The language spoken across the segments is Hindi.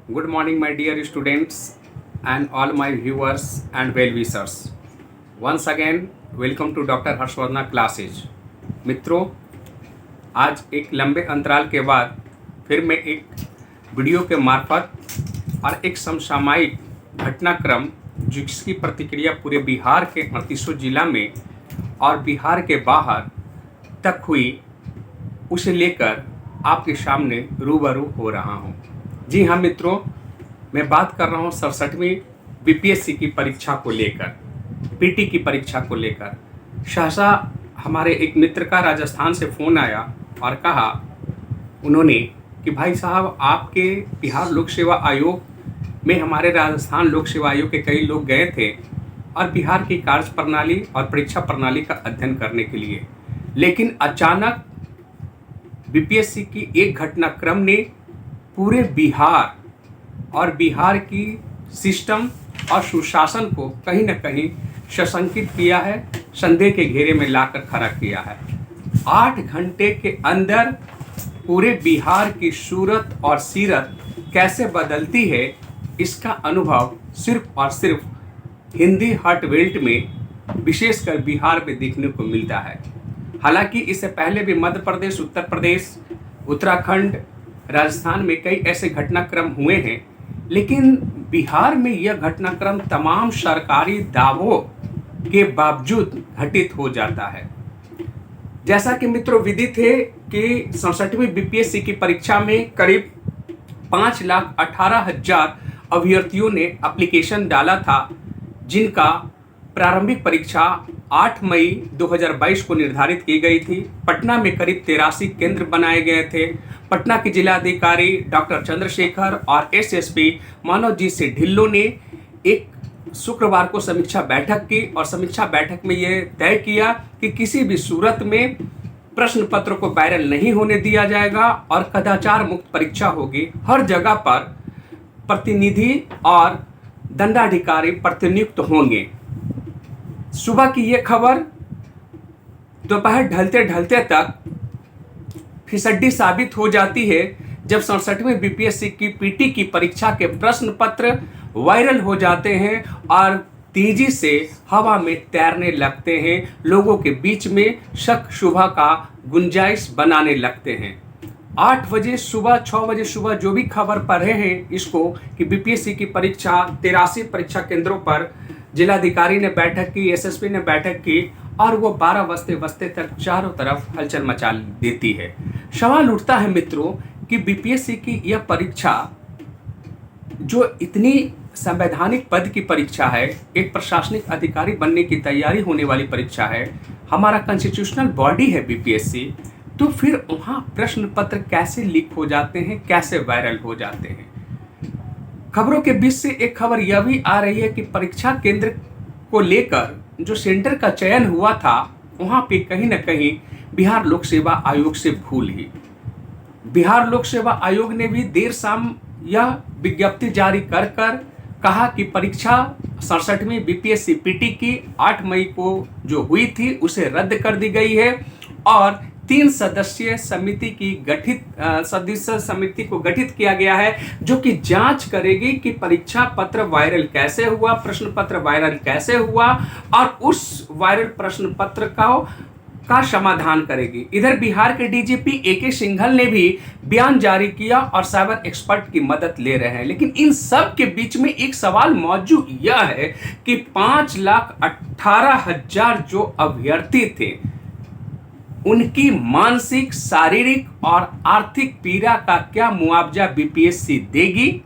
Good morning, my dear students and all my viewers and well wishers. Once again, welcome to doctor Harshvardhan classes. मित्रों, आज एक लंबे अंतराल के बाद फिर मैं एक वीडियो के मार्फत और एक समसामयिक घटनाक्रम जिसकी प्रतिक्रिया पूरे बिहार के 38 जिला में और बिहार के बाहर तक हुई, उसे लेकर आपके सामने रूबरू हो रहा हूँ। जी हाँ मित्रों, मैं बात कर रहा हूँ 67वीं बीपीएससी की परीक्षा को लेकर, पीटी की परीक्षा को लेकर। सहसा हमारे एक मित्र का राजस्थान से फ़ोन आया और कहा उन्होंने कि भाई साहब, आपके बिहार लोक सेवा आयोग में हमारे राजस्थान लोक सेवा आयोग के कई लोग गए थे और बिहार की कार्य प्रणाली और परीक्षा प्रणाली का अध्ययन करने के लिए, लेकिन अचानक बीपीएससी की एक घटनाक्रम ने पूरे बिहार और बिहार की सिस्टम और सुशासन को कहीं न कहीं सशंकित किया है, संदेह के घेरे में लाकर खड़ा किया है। 8 घंटे के अंदर पूरे बिहार की सूरत और सीरत कैसे बदलती है, इसका अनुभव सिर्फ और सिर्फ हिंदी हॉट बेल्ट में, विशेषकर बिहार में देखने को मिलता है। हालांकि इससे पहले भी मध्य प्रदेश, उत्तर प्रदेश, उत्तराखंड, राजस्थान में कई ऐसे घटनाक्रम हुए हैं, लेकिन बिहार में यह घटनाक्रम तमाम सरकारी दावों के बावजूद घटित हो जाता है। जैसा कि मित्रों विदित है कि 67वीं बीपीएससी की परीक्षा में करीब 5,18,000 अभ्यर्थियों ने एप्लीकेशन डाला था, जिनका प्रारंभिक परीक्षा 8 मई 2022 को निर्धारित की गई थी। पटना में करीब 83 केंद्र बनाए गए थे। पटना के जिलाधिकारी डॉक्टर चंद्रशेखर और एसएसपी मनोज जी ढिल्लों ने एक शुक्रवार को समीक्षा बैठक की और समीक्षा बैठक में यह तय किया कि किसी भी सूरत में प्रश्न पत्र को वायरल नहीं होने दिया जाएगा और कदाचार मुक्त परीक्षा होगी। हर जगह पर प्रतिनिधि और दंडाधिकारी प्रतिनियुक्त होंगे। सुबह की ये खबर दोपहर ढलते ढलते तक फिसड्डी साबित हो जाती है, जब 67वीं बीपीएससी की पीटी की परीक्षा के प्रश्न पत्र वायरल हो जाते हैं और तेजी से हवा में तैरने लगते हैं, लोगों के बीच में शक शुबह का गुंजाइश बनाने लगते हैं। 8 बजे सुबह, 6 बजे सुबह जो भी खबर पढ़े हैं इसको कि बीपीएससी की परीक्षा 83 परीक्षा केंद्रों पर जिलाधिकारी ने बैठक की, एसएसपी ने बैठक की और वो 12 बजते बजते तक चारों तरफ हलचल मचा देती है। सवाल उठता है मित्रों कि बीपीएससी की यह परीक्षा जो इतनी संवैधानिक पद की परीक्षा है, एक प्रशासनिक अधिकारी बनने की तैयारी होने वाली परीक्षा है, हमारा कॉन्स्टिट्यूशनल बॉडी है बीपीएससी, तो फिर वहाँ प्रश्न पत्र कैसे लीक हो जाते हैं, कैसे वायरल हो जाते हैं। खबरों के बीच से एक खबर यह भी आ रही है कि परीक्षा केंद्र को लेकर जो सेंटर का चयन हुआ था, वहाँ पे कहीं न कहीं बिहार लोक सेवा आयोग से भूल ही। बिहार लोक सेवा आयोग ने भी देर शाम यह विज्ञप्ति जारी कर कहा कि परीक्षा 67वीं बीपीएससी पीटी की 8 मई को जो हुई थी उसे रद्द कर दी गई है और 3 सदस्यीय समिति को गठित किया गया है, जो कि जांच करेगी कि परीक्षा पत्र वायरल कैसे हुआ, प्रश्न पत्र वायरल कैसे हुआ और उस वायरल प्रश्न पत्र का समाधान करेगी। इधर बिहार के डीजीपी एके सिंघल ने भी बयान जारी किया और साइबर एक्सपर्ट की मदद ले रहे हैं। लेकिन इन सब के बीच में एक सवाल मौजूद यह है कि 5,18,000 जो अभ्यर्थी थे, उनकी मानसिक, शारीरिक और आर्थिक पीड़ा का क्या मुआवजा बीपीएससी देगी।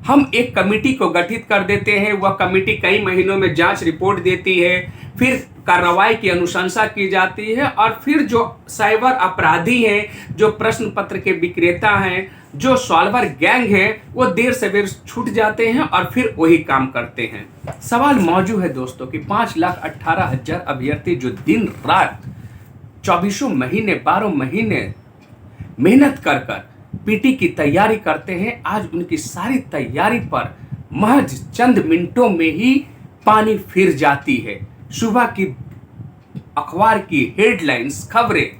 हम एक कमेटी को गठित कर देते हैं, वह कमेटी कई महीनों में जांच रिपोर्ट देती है, फिर कार्रवाई की अनुशंसा की जाती है और फिर जो साइबर अपराधी हैं, जो प्रश्न पत्र के विक्रेता हैं, जो सॉल्वर गैंग है, वो देर से देर छूट जाते हैं और फिर वही काम करते हैं। सवाल मौजूद है दोस्तों कि 5,18,000 अभ्यर्थी जो दिन रात 24 महीने 12 महीने मेहनत कर पीटी की तैयारी करते हैं, आज उनकी सारी तैयारी पर महज चंद मिनटों में ही पानी फिर जाती है। सुबह की अखबार की हेडलाइंस, खबरें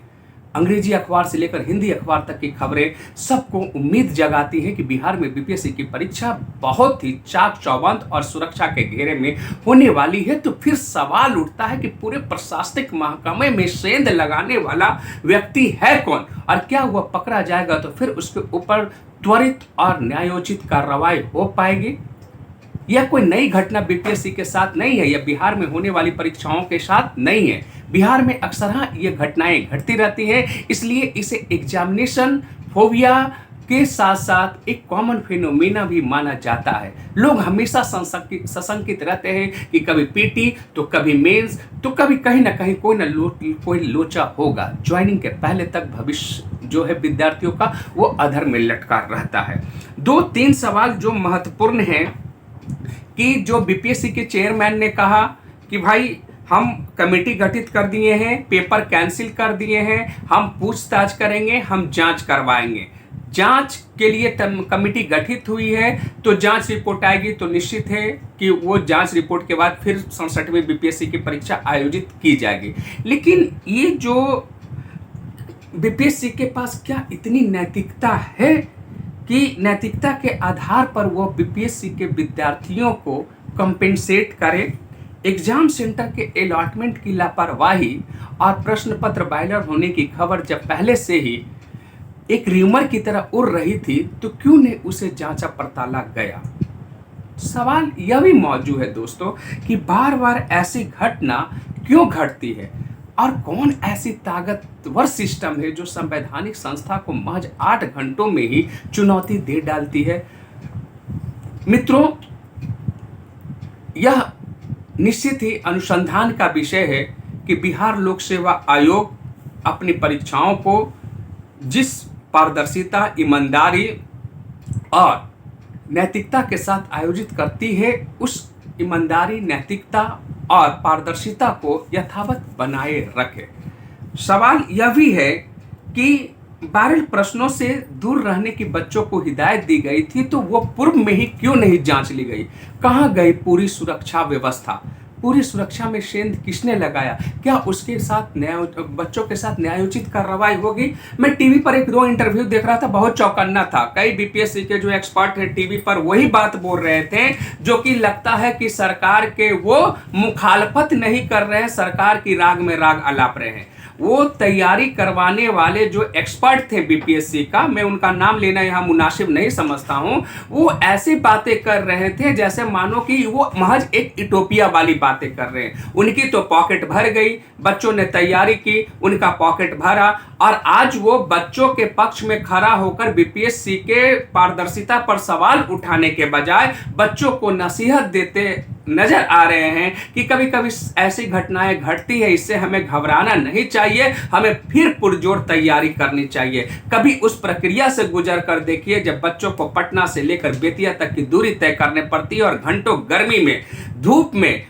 अंग्रेजी अखबार से लेकर हिंदी अखबार तक की खबरें सबको उम्मीद जगाती है कि बिहार में बीपीएससी की परीक्षा बहुत ही चाक चौबंद और सुरक्षा के घेरे में होने वाली है। तो फिर सवाल उठता है कि पूरे प्रशासनिक महकमे में सेंध लगाने वाला व्यक्ति है कौन, और क्या वह पकड़ा जाएगा तो फिर उसके ऊपर त्वरित और न्यायोचित कार्रवाई हो पाएगी। यह कोई नई घटना बीपीएससी के साथ नहीं है, यह बिहार में होने वाली परीक्षाओं के साथ नहीं है। बिहार में अक्सर ये घटनाएं घटती रहती हैं, इसलिए इसे एग्जामिनेशन फोबिया के साथ साथ एक कॉमन फिनोमेना भी माना जाता है। लोग हमेशा सशंकित रहते हैं कि कभी पीटी तो कभी मेंस तो कभी कहीं ना कहीं कोई लोचा होगा। ज्वाइनिंग के पहले तक भविष्य जो है विद्यार्थियों का वो अधर में लटका रहता है। 2-3 सवाल जो महत्वपूर्ण हैं कि जो बीपीएससी के चेयरमैन ने कहा कि भाई हम कमेटी गठित कर दिए हैं, पेपर कैंसिल कर दिए हैं, हम पूछताछ करेंगे, हम जांच करवाएंगे। जांच के लिए कमेटी गठित हुई है तो जांच रिपोर्ट आएगी तो निश्चित है कि वो जांच रिपोर्ट के बाद फिर 67वीं बीपीएससी की परीक्षा आयोजित की जाएगी। लेकिन ये जो बीपीएससी के पास क्या इतनी नैतिकता है कि नैतिकता के आधार पर वो बीपीएससी के विद्यार्थियों को कंपेंसेट करे। एग्जाम सेंटर के अलॉटमेंट की लापरवाही और प्रश्न पत्र बायलर होने की खबर जब पहले से ही एक र्यूमर की तरह उड़ रही थी तो क्यों नहीं उसे जांचा पड़ताला गया। सवाल यह भी मौजूद है दोस्तों कि बार बार ऐसी घटना क्यों घटती है और कौन ऐसी ताकतवर सिस्टम है जो संवैधानिक संस्था को महज 8 घंटों में ही चुनौती दे डालती है। मित्रों, यह निश्चित ही अनुसंधान का विषय है कि बिहार लोक सेवा आयोग अपनी परीक्षाओं को जिस पारदर्शिता, ईमानदारी और नैतिकता के साथ आयोजित करती है, उस ईमानदारी, नैतिकता और पारदर्शिता को यथावत बनाए रखे। सवाल यह भी है कि वायरल प्रश्नों से दूर रहने की बच्चों को हिदायत दी गई थी तो वो पूर्व में ही क्यों नहीं जांच ली गई। कहाँ गई पूरी सुरक्षा व्यवस्था? पूरी सुरक्षा में सेंध किसने लगाया? क्या उसके साथ बच्चों के साथ न्यायोचित कार्रवाई होगी? मैं टीवी पर 1-2 इंटरव्यू देख रहा था, बहुत चौकन्ना था। कई बीपीएससी के जो एक्सपर्ट हैं टीवी पर वही बात बोल रहे थे जो कि लगता है कि सरकार के वो मुखालफत नहीं कर रहे हैं, सरकार की राग में राग अलाप रहे हैं। वो तैयारी करवाने वाले जो एक्सपर्ट थे बीपीएससी का, मैं उनका नाम लेना यहाँ मुनासिब नहीं समझता हूँ, वो ऐसी बातें कर रहे थे जैसे मानो कि वो महज एक इटोपिया वाली बातें कर रहे हैं। उनकी तो पॉकेट भर गई, बच्चों ने तैयारी की, उनका पॉकेट भरा, और आज वो बच्चों के पक्ष में खड़ा होकर बीपीएससी के पारदर्शिता पर सवाल उठाने के बजाय बच्चों को नसीहत देते नजर आ रहे हैं कि कभी कभी ऐसी घटनाएं घटती है, इससे हमें घबराना नहीं चाहिए, हमें फिर पुरजोर तैयारी करनी चाहिए। कभी उस प्रक्रिया से गुजर कर देखिए जब बच्चों को पटना से लेकर बेतिया तक की दूरी तय करने पड़ती है और घंटों गर्मी में, धूप में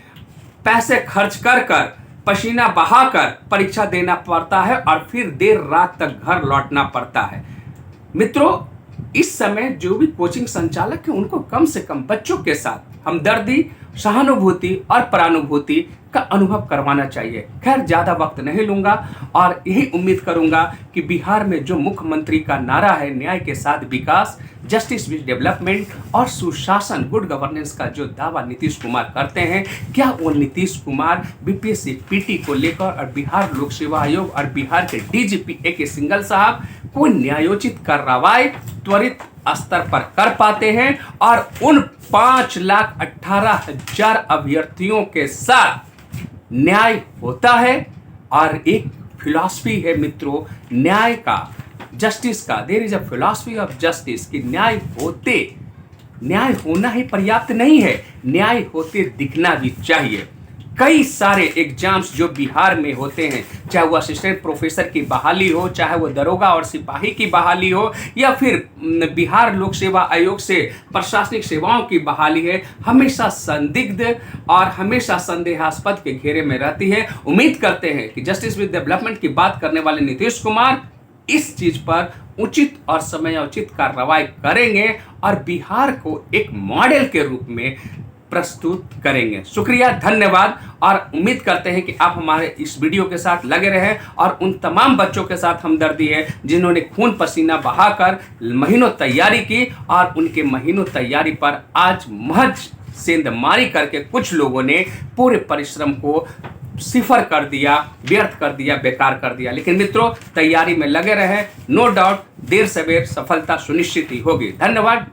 पैसे खर्च कर कर, पसीना बहाकर परीक्षा देना पड़ता है और फिर देर रात तक घर लौटना पड़ता है। मित्रों, इस समय जो भी कोचिंग संचालक है उनको कम से कम बच्चों के साथ हमदर्दी, सहानुभूति और परानुभूति का अनुभव करवाना चाहिए। खैर, ज़्यादा वक्त नहीं लूंगा और यही उम्मीद करूंगा कि बिहार में जो मुख्यमंत्री का नारा है न्याय के साथ विकास, जस्टिस विद डेवलपमेंट और सुशासन, गुड गवर्नेंस का जो दावा नीतीश कुमार करते हैं, क्या वो नीतीश कुमार बीपीएससी पीटी को लेकर और बिहार लोक सेवा आयोग और बिहार के डीजीपी ए.के. सिंघल साहब को न्यायोचित कार्रवाई त्वरित स्तर पर कर पाते हैं और उन 5,18,000 अभ्यर्थियों के साथ न्याय होता है। और एक फिलॉसफी है मित्रों न्याय का, जस्टिस का, there is a philosophy of justice कि न्याय होना ही पर्याप्त नहीं है, न्याय होते दिखना भी चाहिए। कई सारे एग्जाम्स जो बिहार में होते हैं, चाहे वो असिस्टेंट प्रोफेसर की बहाली हो, चाहे वो दरोगा और सिपाही की बहाली हो, या फिर बिहार लोक सेवा आयोग से प्रशासनिक सेवाओं की बहाली है, हमेशा संदिग्ध और हमेशा संदेहास्पद के घेरे में रहती है। उम्मीद करते हैं कि जस्टिस विद डेवलपमेंट की बात करने वाले नीतीश कुमार इस चीज पर उचित और समयोचित कार्रवाई करेंगे और बिहार को एक मॉडल के रूप में प्रस्तुत करेंगे। शुक्रिया, धन्यवाद, और उम्मीद करते हैं कि आप हमारे इस वीडियो के साथ लगे रहें और उन तमाम बच्चों के साथ हमदर्दी है जिन्होंने खून पसीना बहाकर महीनों तैयारी की और उनके महीनों तैयारी पर आज महज सेंधमारी करके कुछ लोगों ने पूरे परिश्रम को सिफर कर दिया, व्यर्थ कर दिया, बेकार कर दिया। लेकिन मित्रों, तैयारी में लगे रहे, नो डाउट देर सवेर सफलता सुनिश्चित ही होगी। धन्यवाद।